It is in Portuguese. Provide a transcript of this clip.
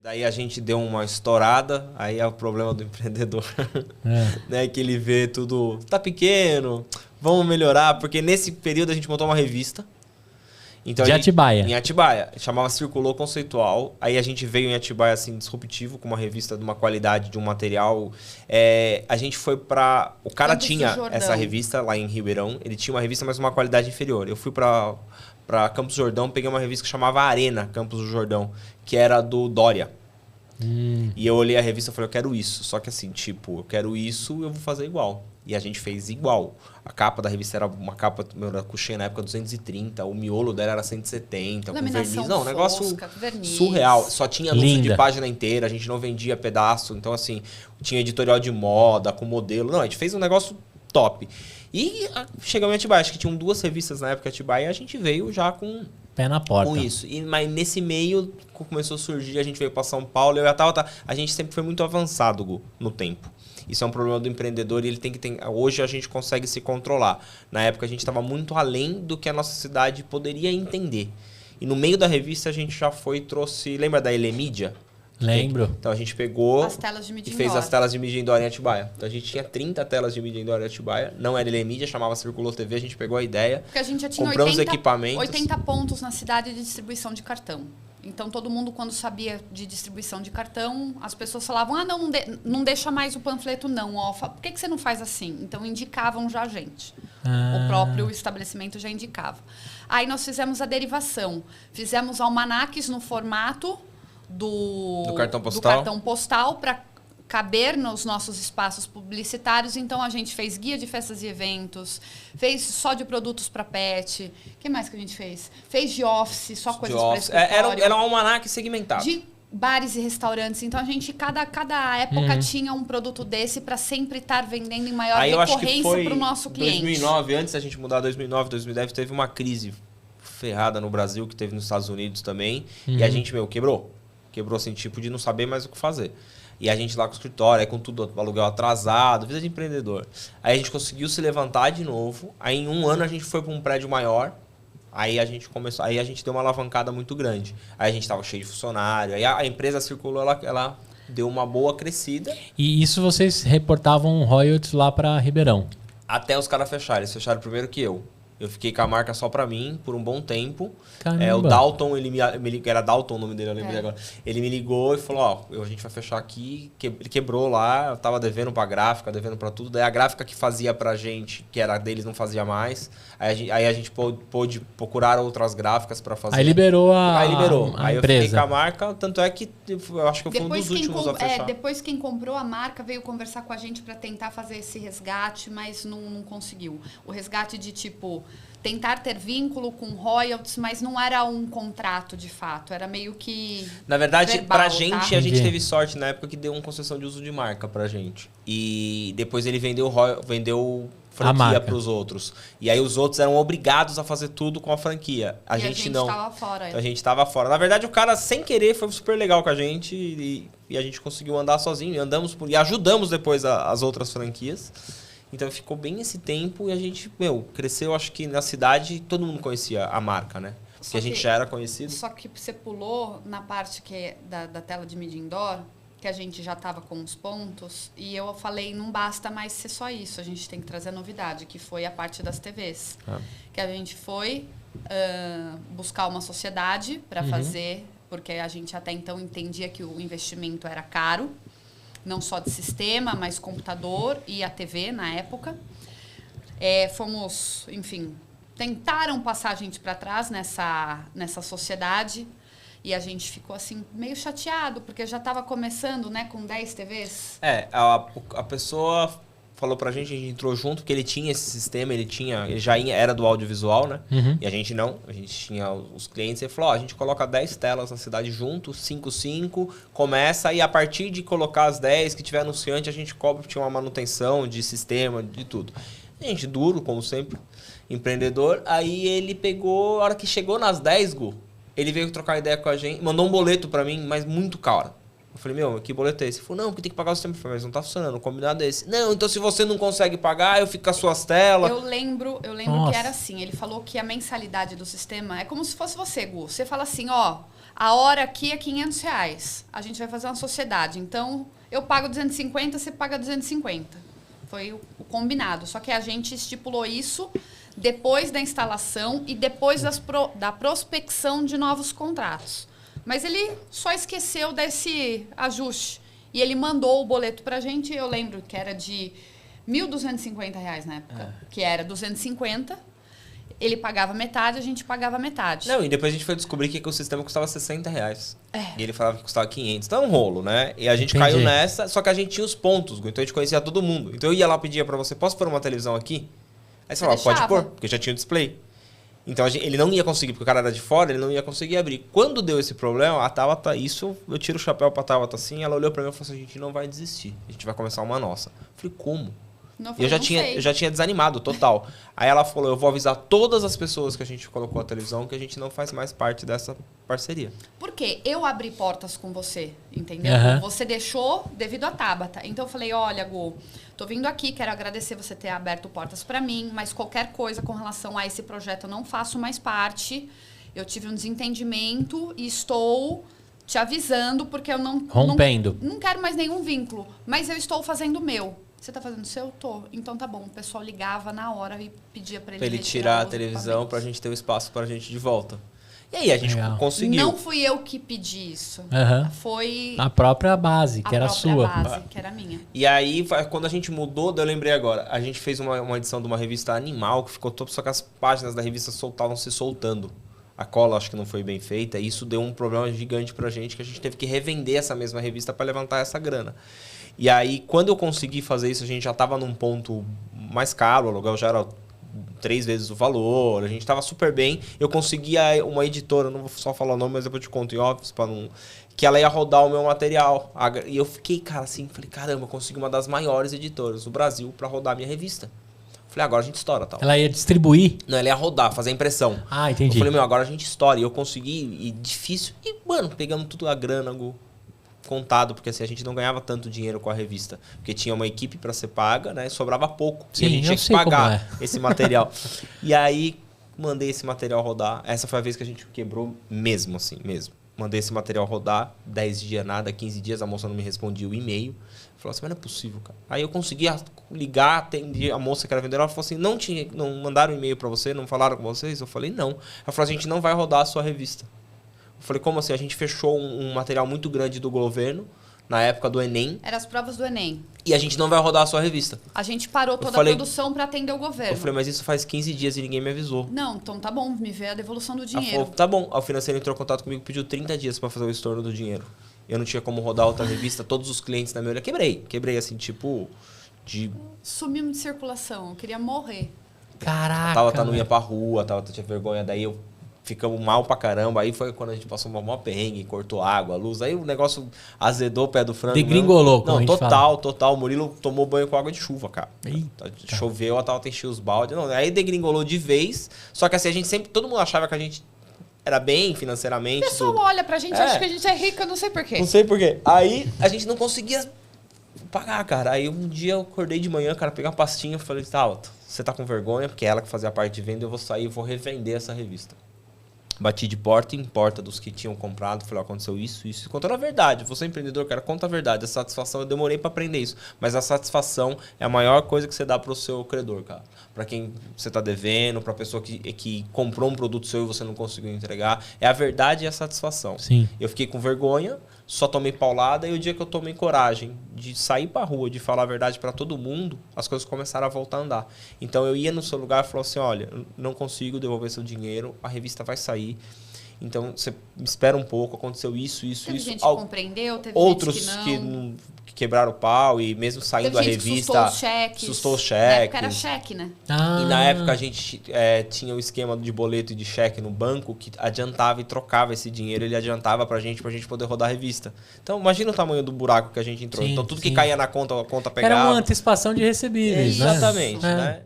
Daí a gente deu uma estourada, aí é o problema do empreendedor, né? Que ele vê tudo, tá pequeno, vamos melhorar, porque nesse período a gente montou uma revista. Então, de Atibaia. Em Atibaia. Chamava Circulou Conceitual. Aí a gente veio em Atibaia, assim, disruptivo, com uma revista de uma qualidade, de um material. A gente foi pra... O cara tinha essa revista lá em Ribeirão. Ele tinha uma revista, mas uma qualidade inferior. Eu fui pra Campos do Jordão, peguei uma revista que chamava Arena Campos do Jordão, que era do Dória. E eu olhei a revista e falei, eu quero isso. Só que assim, tipo, eu quero isso, eu vou fazer igual. E a gente fez igual. A capa da revista era uma capa, meu, da Cuxê na época 230, o miolo dela era 170, com verniz. Não, um negócio surreal. Só tinha anúncio de página inteira, a gente não vendia pedaço. Então, assim, tinha editorial de moda, com modelo. Não, a gente fez um negócio top. E chegamos em Atibaia, acho que tinham 2 revistas na época Atibaia, e a gente veio já com... Pé na porta. Com isso. Mas nesse meio, começou a surgir, a gente veio para São Paulo, eu e a Thalita, a gente sempre foi muito avançado, Gu, no tempo. Isso é um problema do empreendedor e ele tem que ter... Hoje a gente consegue se controlar. Na época a gente estava muito além do que a nossa cidade poderia entender. E no meio da revista a gente já foi e trouxe... Lembra da Elemídia? Lembro. Então a gente pegou as telas de mídia e fez as telas de mídia indoor em Atibaia. Então a gente tinha 30 telas de mídia indoor em Atibaia. Não era Elemídia, chamava Circulou TV, a gente pegou a ideia. Porque a gente já tinha compramos equipamentos. 80 pontos na cidade de distribuição de cartão. Então, todo mundo, quando sabia de distribuição de cartão, as pessoas falavam, não deixa mais o panfleto não, ó. Por que você não faz assim? Então, indicavam já a gente. O próprio estabelecimento já indicava. Aí, nós fizemos a derivação. Fizemos almanaques no formato do cartão postal para caber nos nossos espaços publicitários. Então, a gente fez guia de festas e eventos, fez só de produtos para pet. O que mais que a gente fez? Fez de office, só coisas para escritório. Era um almanaque segmentado. De bares e restaurantes. Então, a gente, cada época tinha um produto desse para sempre estar vendendo em maior recorrência para o nosso cliente. 2009, antes da gente mudar, 2009, 2010, teve uma crise ferrada no Brasil, que teve nos Estados Unidos também. E a gente, quebrou. Quebrou, assim, tipo, de não saber mais o que fazer. E a gente lá com o escritório, aí com tudo, aluguel atrasado, vida de empreendedor. Aí a gente conseguiu se levantar de novo. Aí em um ano a gente foi para um prédio maior. Aí a gente começou, aí a gente deu uma alavancada muito grande. Aí a gente estava cheio de funcionário. Aí a empresa circulou, ela deu uma boa crescida. E isso vocês reportavam royalties lá para Ribeirão? Até os caras fecharem. Eles fecharam primeiro que eu. Eu fiquei com a marca só pra mim, por um bom tempo. O Dalton, ele me ligou, era Dalton o nome dele, eu lembrei agora. Ele me ligou e falou, a gente vai fechar aqui. Ele quebrou lá, eu tava devendo pra gráfica, devendo pra tudo. Daí a gráfica que fazia pra gente, que era deles, não fazia mais. Aí a gente pôde procurar outras gráficas pra fazer. Aí liberou a Aí empresa. Eu fiquei com a marca, tanto é que eu acho que eu fui um dos últimos a fechar. Depois quem comprou a marca veio conversar com a gente pra tentar fazer esse resgate, mas não conseguiu. O resgate de tipo... tentar ter vínculo com royalties, mas não era um contrato de fato, era meio que na verdade, verbal, pra gente, tá? a gente teve sorte na época que deu uma concessão de uso de marca pra gente. E depois ele vendeu franquia pros outros. E aí os outros eram obrigados a fazer tudo com a franquia. A gente não. Tava fora. A gente tava fora. Na verdade, o cara, sem querer, foi super legal com a gente e a gente conseguiu andar sozinho. E ajudamos depois as outras franquias. Então ficou bem esse tempo e a gente, cresceu, acho que na cidade todo mundo conhecia a marca, né? Porque a gente já era conhecido. Só que você pulou na parte que é da tela de mídia indoor, que a gente já estava com os pontos, e eu falei, não basta mais ser só isso, a gente tem que trazer a novidade, que foi a parte das TVs. Que a gente foi buscar uma sociedade para fazer, porque a gente até então entendia que o investimento era caro, não só de sistema, mas computador e a TV na época. Fomos, enfim, tentaram passar a gente para trás nessa sociedade e a gente ficou assim meio chateado, porque já estava começando, né, com 10 TVs. A pessoa falou pra gente, a gente entrou junto, porque ele tinha esse sistema, ele já era do audiovisual, né? E a gente não, a gente tinha os clientes, ele falou, a gente coloca 10 telas na cidade junto, 5, começa, e a partir de colocar as 10 que tiver anunciante, a gente cobra, tinha uma manutenção de sistema, de tudo. Gente, duro, como sempre, empreendedor. Aí ele pegou, a hora que chegou nas 10, Gu, ele veio trocar ideia com a gente, mandou um boleto pra mim, mas muito caro. Eu falei, meu, que boleto é esse? Ele falou, não, porque tem que pagar o sistema. Eu falei, mas não tá funcionando, o combinado é esse. Não, então se você não consegue pagar, eu fico com as suas telas. Eu lembro que era assim, ele falou que a mensalidade do sistema é como se fosse você, Gu. Você fala assim, ó, a hora aqui é R$500, a gente vai fazer uma sociedade, então eu pago 250, você paga 250. Foi o combinado, só que a gente estipulou isso depois da instalação e depois da prospecção de novos contratos. Mas ele só esqueceu desse ajuste. E ele mandou o boleto pra gente, eu lembro que era de R$1.250 na época, que era 250. Ele pagava metade, a gente pagava metade. Não, e depois a gente foi descobrir que o sistema custava R$60. E ele falava que custava 500. Então é um rolo, né? E a gente caiu nessa, só que a gente tinha os pontos, então a gente conhecia todo mundo. Então eu ia lá e pedia pra você, posso pôr uma televisão aqui? Aí você falava, pode pôr, porque já tinha o display. Então ele não ia conseguir, porque o cara era de fora, ele não ia conseguir abrir. Quando deu esse problema, a Tabata, isso eu tiro o chapéu pra Tabata assim, ela olhou pra mim e falou assim, a gente não vai desistir, a gente vai começar uma nossa. Eu falei, como? Eu já tinha desanimado, total. Aí ela falou, eu vou avisar todas as pessoas que a gente colocou a televisão que a gente não faz mais parte dessa parceria. Porque eu abri portas com você, entendeu? Você deixou devido à Tabata. Então eu falei, olha, Gu, tô vindo aqui, quero agradecer você ter aberto portas para mim, mas qualquer coisa com relação a esse projeto eu não faço mais parte. Eu tive um desentendimento e estou te avisando porque eu não quero mais nenhum vínculo, mas eu estou fazendo o meu. Você tá fazendo o seu? Tô. Então tá bom. O pessoal ligava na hora e pedia pra ele tirar a televisão pra gente ter o espaço pra gente de volta. E aí a gente conseguiu. Não fui eu que pedi isso. Foi a própria base, que era sua. A base, que era minha. E aí, quando a gente mudou, eu lembrei agora, a gente fez uma edição de uma revista Animal, que ficou top, só que as páginas da revista estavam se soltando. A cola acho que não foi bem feita, e isso deu um problema gigante pra gente, que a gente teve que revender essa mesma revista pra levantar essa grana. E aí, quando eu consegui fazer isso, a gente já estava num ponto mais caro, o aluguel já era 3 vezes o valor, a gente estava super bem. Eu consegui uma editora, não vou só falar o nome, mas depois eu te conto em office, que ela ia rodar o meu material. E eu fiquei, cara, assim, falei, caramba, eu consegui uma das maiores editoras do Brasil para rodar a minha revista. Falei, agora a gente estoura, tal. Ela ia distribuir? Não, ela ia rodar, fazer a impressão. Ah, entendi. Eu falei, meu, agora a gente estoura. E eu consegui, e difícil. E, mano, pegando tudo a grana, contado, porque assim, a gente não ganhava tanto dinheiro com a revista, porque tinha uma equipe para ser paga, né? Sobrava pouco. Sim, e a gente tinha que pagar esse material. E aí, mandei esse material rodar. Essa foi a vez que a gente quebrou mesmo, assim, mesmo. Mandei esse material rodar, 10 dias nada, 15 dias, a moça não me respondia o e-mail. Falou assim, mas não é possível, cara. Aí eu consegui ligar, atendi a moça que era vendedora, ela falou assim, não mandaram e-mail para você, não falaram com vocês? Eu falei, não. Ela falou, a gente não vai rodar a sua revista. Eu falei, como assim? A gente fechou um material muito grande do governo, na época do Enem. Eram as provas do Enem. E a gente não vai rodar a sua revista. A gente parou toda a produção para atender o governo. Eu falei, mas isso faz 15 dias e ninguém me avisou. Não, então tá bom, me vê a devolução do dinheiro. Ela falou, tá bom. O financeiro entrou em contato comigo e pediu 30 dias para fazer o estorno do dinheiro. Eu não tinha como rodar outra revista, todos os clientes na minha olha. Quebrei assim, tipo... Sumimos de circulação, eu queria morrer. Caraca. A Tabata não ia pra rua, a Tabata tinha vergonha, daí eu... Ficamos mal pra caramba. Aí foi quando a gente passou uma perrengue, cortou água, luz. Aí o negócio azedou o pé do frango. Degringolou, como não, a gente total. O Murilo tomou banho com água de chuva, cara. Eita. Choveu, a Tabata encheu os baldes. Não, aí degringolou de vez. Só que assim, a gente sempre... Todo mundo achava que a gente era bem financeiramente. O pessoal olha pra gente, acha que a gente é rica, não sei porquê. Não sei porquê. Aí a gente não conseguia pagar, cara. Aí um dia eu acordei de manhã, cara, peguei uma pastinha e falei, Tabata, você tá com vergonha? Porque é ela que fazia a parte de venda, eu vou sair e vou revender essa revista. Bati de porta em porta dos que tinham comprado. Falei, aconteceu isso. Contando a verdade. Você é empreendedor, cara, conta a verdade. A satisfação, eu demorei para aprender isso. Mas a satisfação é a maior coisa que você dá pro seu credor, cara. Para quem você tá devendo, pra pessoa que comprou um produto seu e você não conseguiu entregar. É a verdade e a satisfação. Sim. Eu fiquei com vergonha, só tomei paulada. E o dia que eu tomei coragem de sair pra rua, de falar a verdade para todo mundo, as coisas começaram a voltar a andar. Então eu ia no seu lugar e falava assim, olha, não consigo devolver seu dinheiro, a revista vai sair. Então, você espera um pouco, aconteceu isso. Teve gente que compreendeu, teve outros gente que quebraram o pau e mesmo saindo a revista... Sustou os cheques. Na época era cheque, né? E na época a gente tinha o esquema de boleto e de cheque no banco que adiantava e trocava esse dinheiro, ele adiantava pra gente poder rodar a revista. Então, imagina o tamanho do buraco que a gente entrou. Então, tudo que caía na conta, a conta pegava. Era uma antecipação de recebíveis, Exatamente, né?